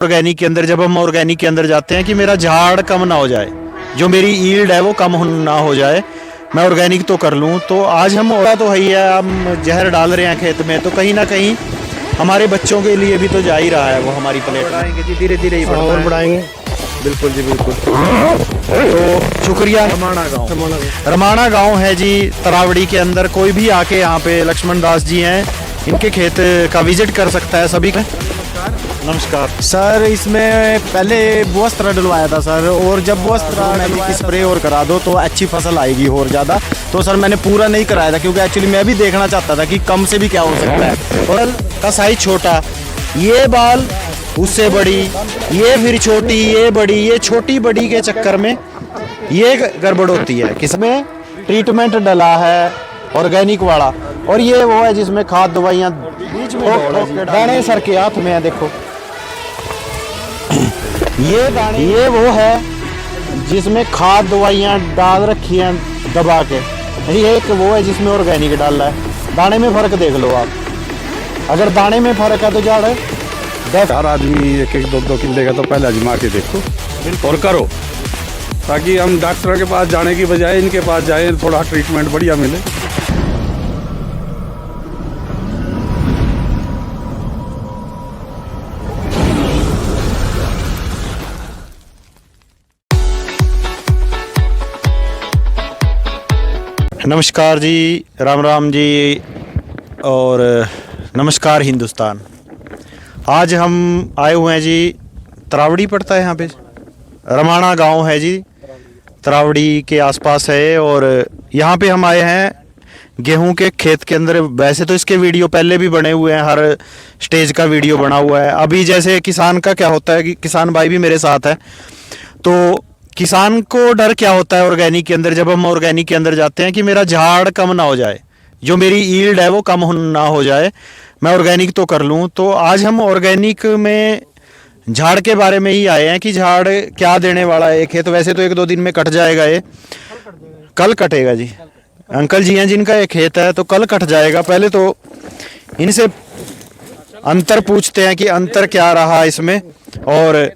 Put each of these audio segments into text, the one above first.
Organic के अंदर जब हम ऑर्गेनिक के अंदर जाते हैं कि मेरा झाड़ कम ना हो जाए, जो मेरी ईल्ड है वो कम ना हो जाए, मैं ऑर्गेनिक तो कर लूँ। तो आज हम और तो है, हम जहर डाल रहे हैं खेत में, तो कहीं ना कहीं हमारे बच्चों के लिए भी तो जा ही रहा है वो हमारी प्लेट। बढ़ाएंगे जी, धीरे धीरे ही और बढ़ाएंगे। बिल्कुल जी बिल्कुल। तो शुक्रिया। रमाणा गांव है जी, तरावड़ी के अंदर। कोई भी आके यहाँ पे लक्ष्मण दास जी हैं, इनके खेत का विजिट कर सकता है सभी का। नमस्कार सर, इसमें पहले बोस्त्रा डलवाया था सर, और जब बोस्त्रा की स्प्रे और करा दो तो अच्छी फसल आएगी और ज़्यादा। तो सर मैंने पूरा नहीं कराया था क्योंकि एक्चुअली मैं भी देखना चाहता था कि कम से भी क्या हो सकता है। और का साइज छोटा, ये बाल उससे बड़ी, ये फिर छोटी, ये बड़ी, ये छोटी बड़ी के चक्कर में ये गड़बड़ होती है। किसमें ट्रीटमेंट डला है ऑर्गेनिक वाला, और ये वो है जिसमें खाद दवाइयाँ बीच में दाने सर के हाथ में है। देखो ये वो है जिसमें खाद दवाइयाँ डाल रखी हैं दबा के। ये एक वो है जिसमें ऑर्गेनिक डाला है। दाने में फर्क देख लो आप, अगर दाने में फर्क है तो झाड़ है। हर आदमी एक एक दो किले का तो पहले आजमा के देखो और करो, ताकि हम डॉक्टर के पास जाने की बजाय इनके पास जाए, थोड़ा ट्रीटमेंट बढ़िया मिले। नमस्कार जी, राम राम जी, और नमस्कार हिंदुस्तान। आज हम आए हुए हैं जी, तरावड़ी पड़ता है यहाँ पे, रमाणा गांव है जी, तरावड़ी के आसपास है। और यहाँ पे हम आए हैं गेहूं के खेत के अंदर। वैसे तो इसके वीडियो पहले भी बने हुए हैं, हर स्टेज का वीडियो बना हुआ है। अभी जैसे किसान का क्या होता है कि किसान भाई भी मेरे साथ है, तो किसान को डर क्या होता है ऑर्गेनिक के अंदर, जब हम ऑर्गेनिक के अंदर जाते हैं कि मेरा झाड़ कम ना हो जाए, जो मेरी ईल्ड है वो कम ना हो जाए, मैं ऑर्गेनिक तो कर लूँ। तो आज हम ऑर्गेनिक में झाड़ के बारे में ही आए हैं कि झाड़ क्या देने वाला है। खेत वैसे तो एक दो दिन में कट जाएगा, ये कल कटेगा जी। अंकल जी हैं जिनका ये खेत है, तो कल कट जाएगा। पहले तो इनसे अंतर पूछते हैं कि अंतर क्या रहा इसमें, और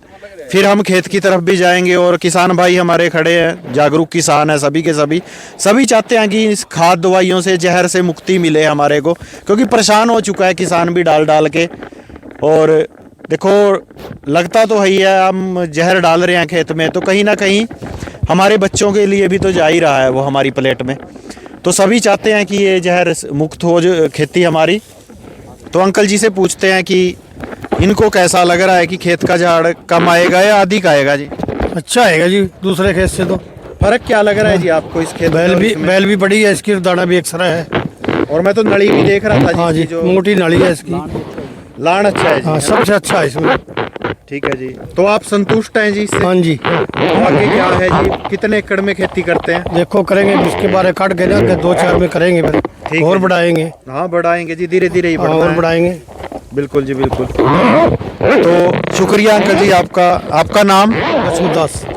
फिर हम खेत की तरफ भी जाएंगे। और किसान भाई हमारे खड़े हैं, जागरूक किसान है, सभी के सभी चाहते हैं कि इस खाद दवाइयों से, जहर से मुक्ति मिले हमारे को, क्योंकि परेशान हो चुका है किसान भी डाल के। और देखो लगता तो है, हम जहर डाल रहे हैं खेत में, तो कहीं ना कहीं हमारे बच्चों के लिए भी तो जा ही रहा है वो हमारी प्लेट में। तो सभी चाहते हैं कि ये जहर मुक्त हो जो खेती हमारी। तो अंकल जी से पूछते हैं कि इनको कैसा लग रहा है कि खेत का झाड़ कम आएगा या अधिक आएगा जी? अच्छा आएगा जी, दूसरे खेत से तो। फर्क क्या लग रहा है जी आपको इस खेत में? बैल भी बड़ी है इसकी, दाना भी एक्स्ट्रा है। और मैं तो नली भी देख रहा था। हाँ जी, जो मोटी नाली है इसकी। लान अच्छा है जी। हाँ, सबसे अच्छा है इसमें। ठीक है जी, तो आप संतुष्ट हैं जी इससे? हाँ जी। तो आगे क्या है जी, कितने एकड़ में खेती करते हैं? देखो करेंगे, इसके बारे काट के ना 2-4 में करेंगे, फिर और बढ़ाएंगे। हाँ बढ़ाएंगे जी, धीरे धीरे ही और बढ़ाएंगे। बिल्कुल जी बिल्कुल। तो शुक्रिया अंकल जी आपका। आपका नाम?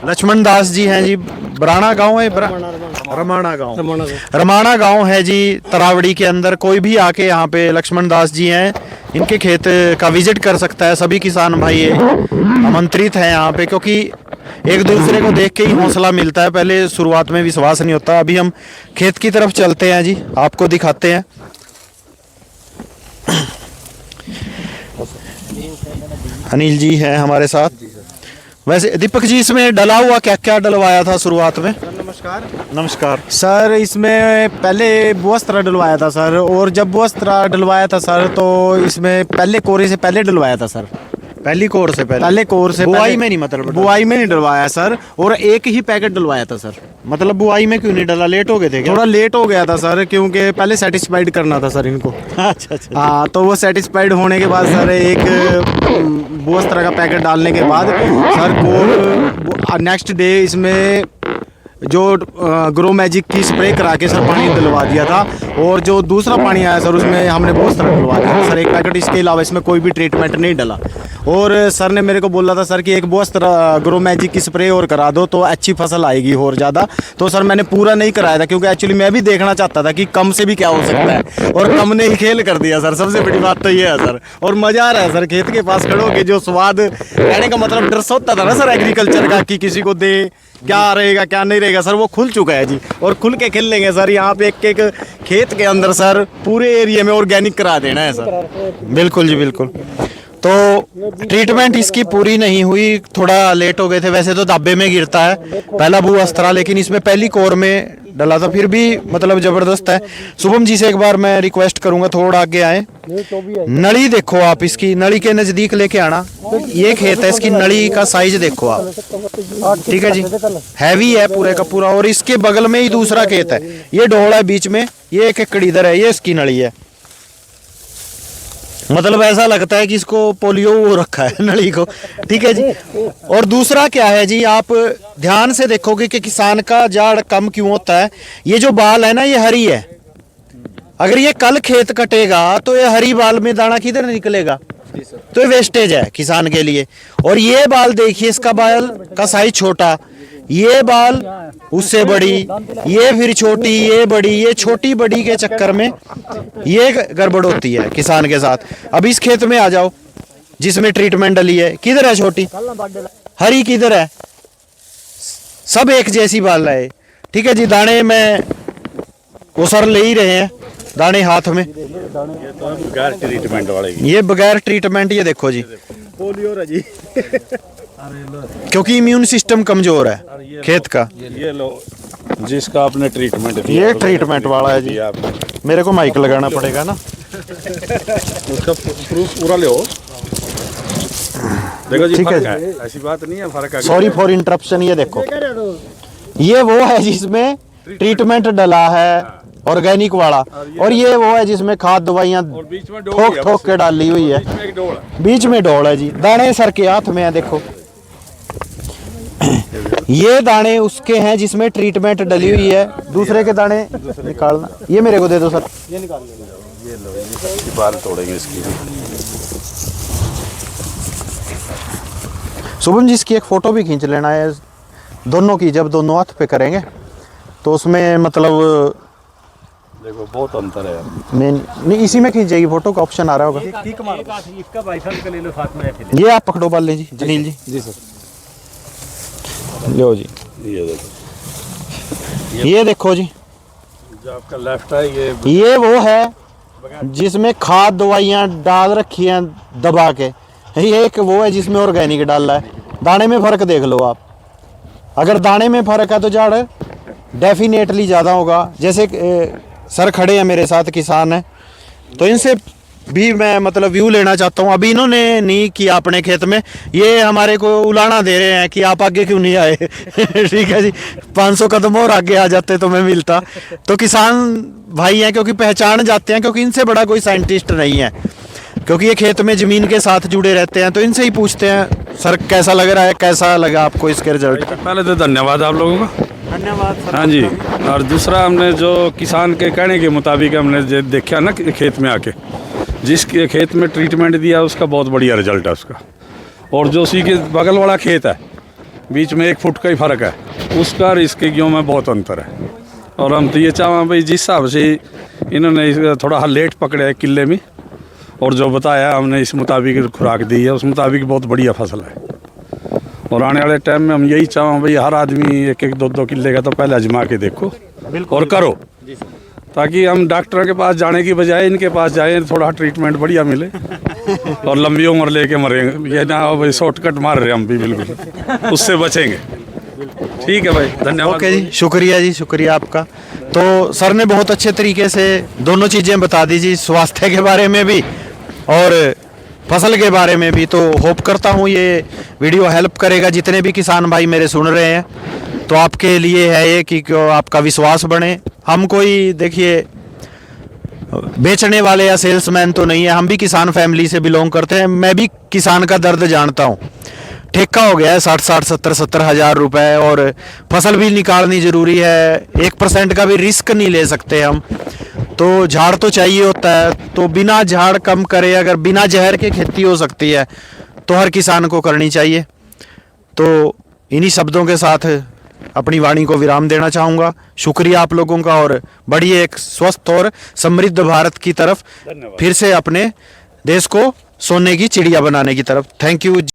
लक्ष्मण दास जी हैं जी। बराना गांव है, रमाणा गांव है जी, तरावड़ी के अंदर। कोई भी आके यहाँ पे लक्ष्मण दास जी हैं, इनके खेत का विजिट कर सकता है। सभी किसान भाई आमंत्रित हैं यहाँ पे, क्योंकि एक दूसरे को देख के ही हौसला मिलता है। पहले शुरुआत में विश्वास नहीं होता। अभी हम खेत की तरफ चलते हैं जी, आपको दिखाते हैं। अनिल जी हैं हमारे साथ। वैसे दीपक जी, इसमें डला हुआ क्या क्या डलवाया था शुरुआत में? नमस्कार सर, इसमें पहले बोस्त्रा डलवाया था सर, और जब बोस्त्रा डलवाया था सर तो इसमें पहले कोरे से पहले डलवाया था सर। पहले कोर से बुआई में नहीं, मतलब बुआई में नहीं डलवाया सर, और एक ही पैकेट डलवाया था सर। मतलब बुआई में क्यों नहीं डला? लेट हो गए थे क्या? थोड़ा लेट हो गया था सर, क्योंकि पहले सेटिस्फाइड करना था सर इनको। अच्छा। हाँ, तो वो सेटिस्फाइड होने के बाद सर एक बोस्त्रा का पैकेट डालने के बाद सर को नेक्स्ट डे इसमें जो ग्रो मैजिक की स्प्रे करा के सर पानी डलवा दिया था। और जो दूसरा पानी आया सर उसमें हमने बोस्त्रा डलवा दिया सर, एक पैकेट। इसके अलावा इसमें कोई भी ट्रीटमेंट नहीं डला। और सर ने मेरे को बोला था सर कि एक बोस ग्रो मैजिक की स्प्रे और करा दो तो अच्छी फसल आएगी और ज़्यादा। तो सर मैंने पूरा नहीं कराया था क्योंकि एक्चुअली मैं भी देखना चाहता था कि कम से भी क्या हो सकता है, और कम ने ही खेल कर दिया सर। सबसे बड़ी बात तो ये है सर। और मज़ा आ रहा है सर खेत के पास खड़ो के, जो स्वाद, कहने का मतलब डर होता था ना सर एग्रीकल्चर का कि किसी को दे क्या रहेगा क्या नहीं रहेगा सर, वो खुल चुका है जी। और खुल के खेल लेंगे सर। यहाँ पे एक एक खेत के अंदर सर पूरे एरिया में ऑर्गेनिक करा देना है सर। बिल्कुल जी बिल्कुल। तो ट्रीटमेंट इसकी पूरी नहीं हुई, थोड़ा लेट हो गए थे। वैसे तो दाबे में गिरता है पहला भू अस्त्रा, लेकिन इसमें पहली कोर में डला था, फिर भी मतलब जबरदस्त है। शुभम जी से एक बार मैं रिक्वेस्ट करूंगा थोड़ा आगे आए। नली देखो आप, इसकी नली के नजदीक लेके आना। ये खेत है, इसकी नली का साइज देखो आप, ठीक है जी, हैवी है पूरे का पूरा। और इसके बगल में ही दूसरा खेत है, ये ढोल है बीच में, ये एक एकड़ इधर है, ये इसकी नली है। मतलब ऐसा लगता है कि इसको पोलियो हो रखा है नली को, ठीक है जी। और दूसरा क्या है जी, आप ध्यान से देखोगे कि किसान का झाड़ कम क्यों होता है। ये जो बाल है ना, ये हरी है। अगर ये कल खेत कटेगा तो ये हरी बाल में दाना किधर निकलेगा, तो ये वेस्टेज है किसान के लिए। और ये बाल देखिए, इसका बाल का साइज छोटा, ये बाल उससे बड़ी, ये फिर छोटी, ये बड़ी, ये छोटी बड़ी के चक्कर में ये गड़बड़ होती है किसान के साथ। अब इस खेत में आ जाओ जिसमें ट्रीटमेंट डली है, किधर है छोटी, हरी किधर है, सब एक जैसी बाल है, ठीक है जी। दाने में वो सर ले ही रहे हैं, दाने हाथ में, बगैर ट्रीटमेंट वाले, ये बगैर ट्रीटमेंट। ये देखो जी, पोलियो है जी। क्योंकि इम्यून सिस्टम कमजोर है खेत का। ये लो जिसका आपने ट्रीटमेंट दिया, ये ट्रीटमेंट वाला है जी। मेरे को माइक लगाना पड़ेगा ना, उसका प्रूफ पूरा ले। देखो जी, ठीक है फर्क है, ऐसी बात नहीं है, फर्क है। Sorry for interruption. ये देखो, ये वो है जिसमें ट्रीटमेंट डला है ऑर्गेनिक वाला, और ये वो है जिसमें खाद दवाइयाँ ठोक ठोक के डाली हुई है। बीच में डोल है जी। दाने सर के हाथ में है, देखो ये दाने उसके हैं जिसमें ट्रीटमेंट डली हुई है। दूसरे के दाने निकालना, ये मेरे को दे दो सर। ये निकाल लो, ये लो, ये बाल तोड़ेंगे इसकी। शुभम जी, इसकी एक फोटो भी खींच लेना है दोनों की, जब दोनों हाथ पे करेंगे तो उसमें मतलब देखो बहुत अंतर है यार। मेन नहीं, इसी में खींच जाएगी फोटो का ऑप्शन आ रहा होगा। इसका बाइसाइकिल का ले लो साथ में। ये आप पकड़ो बाल जी, जनील जी। जी सर, ये लो जी, देखो, ये देखो जी, जो आपका लेफ्ट है ये वो है जिसमें खाद दवाइयाँ डाल रखी हैं दबा के। ये एक वो है जिसमें ऑर्गेनिक डाला है। दाने में फर्क देख लो आप, अगर दाने में फर्क है तो झाड़ डेफिनेटली ज़्यादा होगा। जैसे सर खड़े हैं मेरे साथ, किसान हैं, तो इनसे भी मैं मतलब व्यू लेना चाहता हूँ। अभी इन्होंने नहीं किया अपने खेत में, ये हमारे को उलाना दे रहे हैं कि आप आगे क्यों नहीं आए। ठीक है जी, 500 कदम और आगे आ जाते तो मैं मिलता। तो किसान भाई हैं क्योंकि पहचान जाते हैं, क्योंकि इनसे बड़ा कोई साइंटिस्ट नहीं है, क्योंकि ये खेत में ज़मीन के साथ जुड़े रहते हैं। तो इनसे ही पूछते हैं, सर कैसा लग रहा है, कैसा लगा आपको इसके रिजल्ट? पहले तो धन्यवाद आप लोगों का। धन्यवाद सर। हाँ जी। और दूसरा, हमने जो किसान के कहने के मुताबिक हमने जो देखा ना खेत में आके, जिसके खेत में ट्रीटमेंट दिया उसका बहुत बढ़िया रिजल्ट है उसका। और जो उसी के बगल वाला खेत है, बीच में 1 फुट का ही फ़र्क है, उसका और इसके गेहूँ में बहुत अंतर है। और हम तो ये चाहें भाई, जिस हिसाब से इन्होंने थोड़ा लेट पकड़े है किले में, और जो बताया हमने इस मुताबिक खुराक दी है, उस मुताबिक बहुत बढ़िया फसल है। और आने वाले टाइम में हम यही चाहें भाई, हर आदमी 1-1, 2-2 किले का तो पहले आजमा के देखो और करो, ताकि हम डॉक्टर के पास जाने की बजाय इनके पास जाएं, थोड़ा ट्रीटमेंट बढ़िया मिले और लंबी उम्र लेके मरेंगे। ये ना भाई शॉर्टकट मार रहे हम भी, बिल्कुल उससे बचेंगे। ठीक है भाई, धन्यवाद। ओके जी, शुक्रिया जी, शुक्रिया आपका। तो सर ने बहुत अच्छे तरीके से दोनों चीज़ें बता दी जी, स्वास्थ्य के बारे में भी और फसल के बारे में भी। तो होप करता हूँ ये वीडियो हेल्प करेगा जितने भी किसान भाई मेरे सुन रहे हैं। तो आपके लिए है ये कि आपका विश्वास बढ़े। हम कोई देखिए बेचने वाले या सेल्समैन तो नहीं है, हम भी किसान फैमिली से बिलोंग करते हैं। मैं भी किसान का दर्द जानता हूँ। ठेका हो गया है 60-60, 70-70 हज़ार रुपए, और फसल भी निकालनी ज़रूरी है। 1% का भी रिस्क नहीं ले सकते हम, तो झाड़ तो चाहिए होता है। तो बिना झाड़ कम करे, अगर बिना जहर के खेती हो सकती है तो हर किसान को करनी चाहिए। तो इन्हीं शब्दों के साथ अपनी वाणी को विराम देना चाहूँगा। शुक्रिया आप लोगों का, और बढ़िए एक स्वस्थ और समृद्ध भारत की तरफ, फिर से अपने देश को सोने की चिड़िया बनाने की तरफ। Thank you.